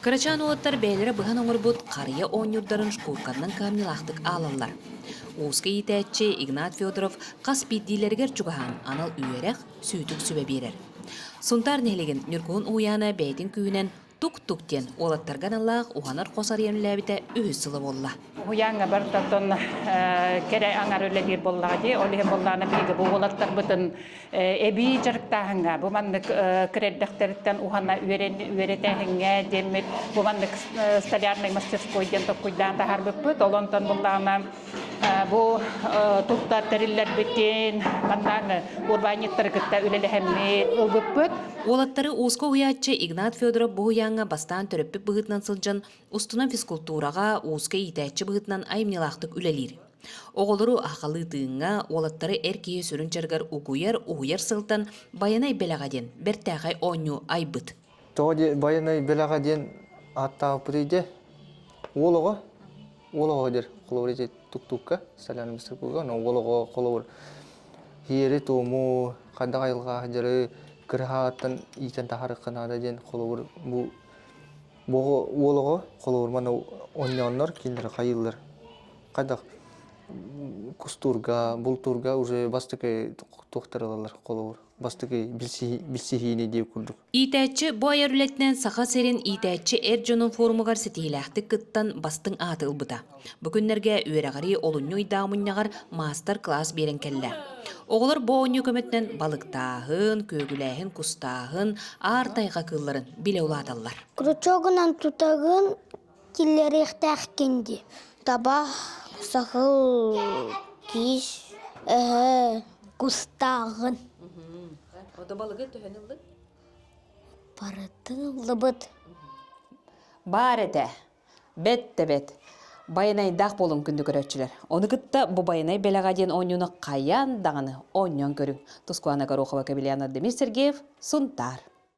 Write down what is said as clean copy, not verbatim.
Кырачан уоттар бәйлері бұған оңырбұт қария оңюрдарын шкурканнан камнелақтық алалар. Уысқы етәтчі Игнат Федоров қас биддилергер чугахан анал үйерек сүйтік сүбе берер. Сунтар нелеген нүргуын уяна бәйтін күйінен тук-туктен олаттарған аллақ уханар қосар емләбіті үйіз сылы болла. Уянга бар татын кере аңар өлелер боллады, олеге болланы биге бу олаттар бүтін эби жарықтағынға, bu mandık креддәхтерден ухана үйретәһеңгә демет, bu mandık столярный мастерскойден токуйдан да харбып бит, олонтон болланы bu туктар териллер битен, мандан урбаниттер гытта өлеләһәмме ылбып бит. Олаттары уысқа уятчы Игнат Федоров бұғыянға бастан төріппі бұғытнан сылжан, ұстынан физкультураға уысқа етәтчі бұғытнан айымнелақтық үлелер. Оғылыру ақалы тыңға олаттары әркейе сүрін чарғар ұғыяр сылтан баянай белағаден, бәртәғай оңю айбыт. Тоғыде баянай белағаден аттағы бұдейде олығы дер қолуыр ете тұк-тұққа, сәләні бұстыр бұға, олығы қолуыр ері тұму, қандақ айылға жары кырхааттан итен тахарыккан ададен колобур бу олого колобур мана оннор киндер кайыллар кайдак кустурга бултурга уже бастыке токтаралар колобур бастыке билсихини деп курдук. Итәтчі бу айырулеттен саха серин итәтчі эрджонун форумугар сетиләхтик кыттан бастың аты ылбыта. Бүгүннерге үйрәгәри олунню идамыннягар мастер-класс берен келле. Оғылар бу онню көмөттен балыктаһын, көгүләһин, кустаһын, артайга кылларын биле уладаллар. Крючогынан тутагын киллерехтәхкенди. Таба сахыл киш кустағын. Ода балыгы төһөнүлдү. Баратын лыбыт. Бар эте. Бет. Баянай дақ болын күнді көрөтчілер. Оны кытта бұ баянай белаға ден оңюны қаян дағаны оңyon көрің. Тускуана Горохова, Кабельяна Демир Сергеев, Сунтар.